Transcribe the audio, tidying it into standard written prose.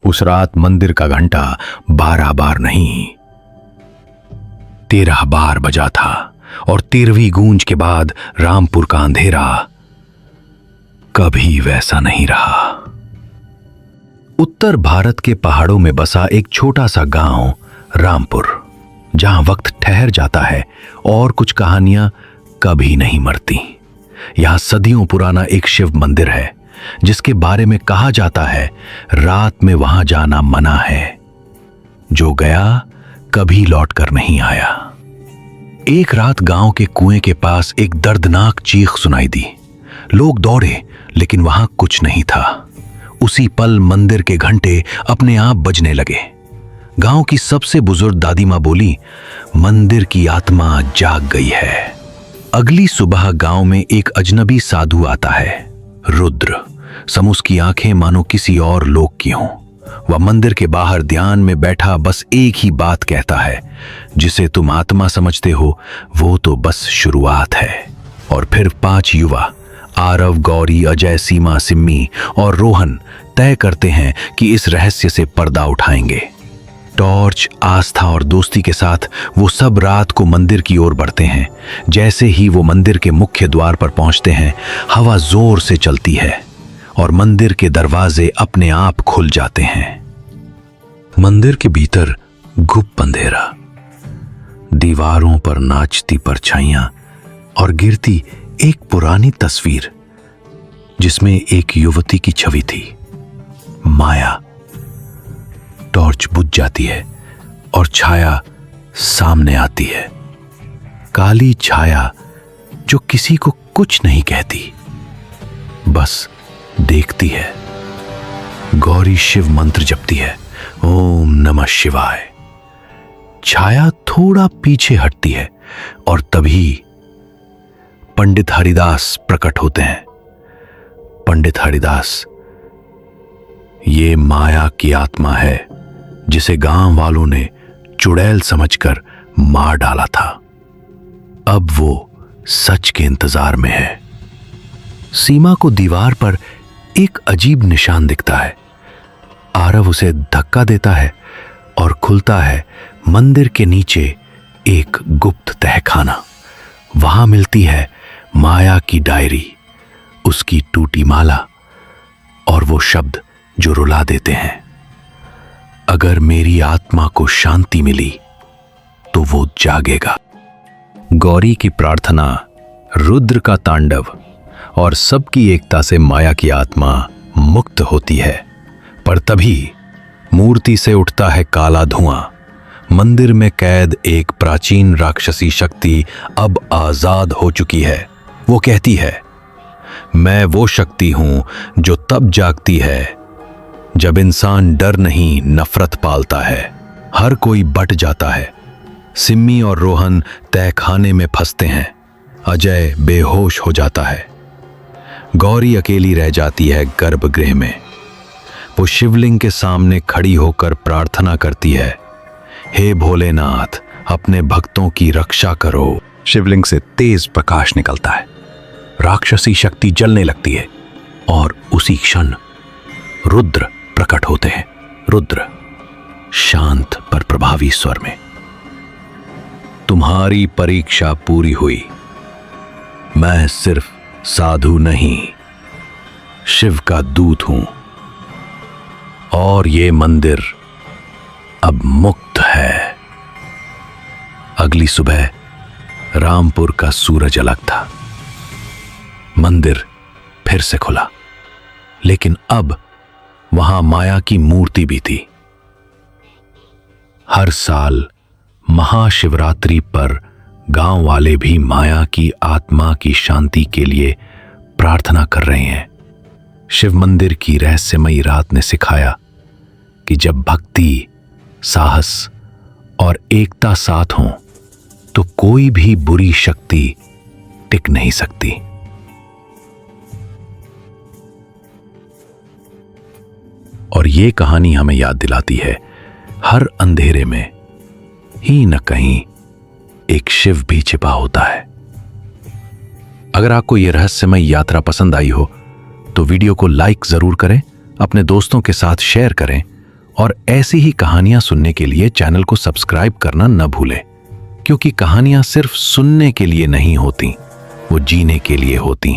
उस रात मंदिर का घंटा 12 बार नहीं 13 बार बजा था और 13वीं गूंज के बाद रामपुर का अंधेरा कभी वैसा नहीं रहा। उत्तर भारत के पहाड़ों में बसा एक छोटा सा गांव रामपुर, जहां वक्त ठहर जाता है और कुछ कहानियां कभी नहीं मरती। यहां सदियों पुराना एक शिव मंदिर है जिसके बारे में कहा जाता है रात में वहां जाना मना है। जो गया कभी लौट कर नहीं आया। एक रात गांव के कुएं के पास एक दर्दनाक चीख सुनाई दी। लोग दौड़े लेकिन वहां कुछ नहीं था। उसी पल मंदिर के घंटे अपने आप बजने लगे। गांव की सबसे बुजुर्ग दादी मां बोली, मंदिर की आत्मा जाग गई है। अगली सुबह गांव में एक अजनबी साधु आता है, रुद्र। सम उसकी आंखें मानो किसी और लोक की हों। वह मंदिर के बाहर ध्यान में बैठा बस एक ही बात कहता है, जिसे तुम आत्मा समझते हो वो तो बस शुरुआत है। और फिर 5 युवा आरव, गौरी, अजय, सीमा, सिम्मी और रोहन तय करते हैं कि इस रहस्य से पर्दा उठाएंगे। टॉर्च, आस्था और दोस्ती के साथ वो सब रात को मंदिर की ओर बढ़ते हैं। जैसे ही वो मंदिर के मुख्य द्वार पर पहुंचते हैं, हवा जोर से चलती है और मंदिर के दरवाजे अपने आप खुल जाते हैं। मंदिर के भीतर गुप्त अंधेरा, दीवारों पर नाचती परछाइयां और गिरती एक पुरानी तस्वीर जिसमें एक युवती की छवि थी, माया। टॉर्च बुझ जाती है और छाया सामने आती है। काली छाया जो किसी को कुछ नहीं कहती, बस देखती है। गौरी शिव मंत्र जपती है, ओम नमः शिवाय। छाया थोड़ा पीछे हटती है और तभी पंडित हरिदास प्रकट होते हैं। पंडित हरिदास, ये माया की आत्मा है जिसे गांव वालों ने चुड़ैल समझकर मार डाला था। अब वो सच के इंतजार में है। सीमा को दीवार पर एक अजीब निशान दिखता है। आरव उसे धक्का देता है और खुलता है मंदिर के नीचे एक गुप्त तहखाना। वहां मिलती है माया की डायरी, उसकी टूटी माला और वो शब्द जो रुला देते हैं, अगर मेरी आत्मा को शांति मिली तो वो जागेगा। गौरी की प्रार्थना, रुद्र का तांडव और सबकी एकता से माया की आत्मा मुक्त होती है। पर तभी मूर्ति से उठता है काला धुआं। मंदिर में कैद एक प्राचीन राक्षसी शक्ति अब आजाद हो चुकी है। वो कहती है, मैं वो शक्ति हूं जो तब जागती है जब इंसान डर नहीं नफरत पालता है। हर कोई बट जाता है। सिम्मी और रोहन तहखाने में फंसते हैं। अजय बेहोश हो जाता है। गौरी अकेली रह जाती है गर्भगृह में। वो शिवलिंग के सामने खड़ी होकर प्रार्थना करती है, हे भोलेनाथ, अपने भक्तों की रक्षा करो। शिवलिंग से तेज प्रकाश निकलता है। राक्षसी शक्ति जलने लगती है और उसी क्षण रुद्र प्रकट होते हैं। रुद्र शांत पर प्रभावी स्वर में, तुम्हारी परीक्षा पूरी हुई। मैं सिर्फ साधु नहीं, शिव का दूत हूं और ये मंदिर अब मुक्त है। अगली सुबह रामपुर का सूरज अलग था। मंदिर फिर से खुला, लेकिन अब वहां माया की मूर्ति भी थी। हर साल महाशिवरात्रि पर गांव वाले भी माया की आत्मा की शांति के लिए प्रार्थना कर रहे हैं। शिव मंदिर की रहस्यमयी रात ने सिखाया कि जब भक्ति, साहस और एकता साथ हों तो कोई भी बुरी शक्ति टिक नहीं सकती। और ये कहानी हमें याद दिलाती है, हर अंधेरे में ही न कहीं एक शिव भी छिपा होता है। अगर आपको यह रहस्यमय यात्रा पसंद आई हो तो वीडियो को लाइक जरूर करें, अपने दोस्तों के साथ शेयर करें और ऐसी ही कहानियां सुनने के लिए चैनल को सब्सक्राइब करना न भूलें, क्योंकि कहानियां सिर्फ सुनने के लिए नहीं होती, वो जीने के लिए होती हैं।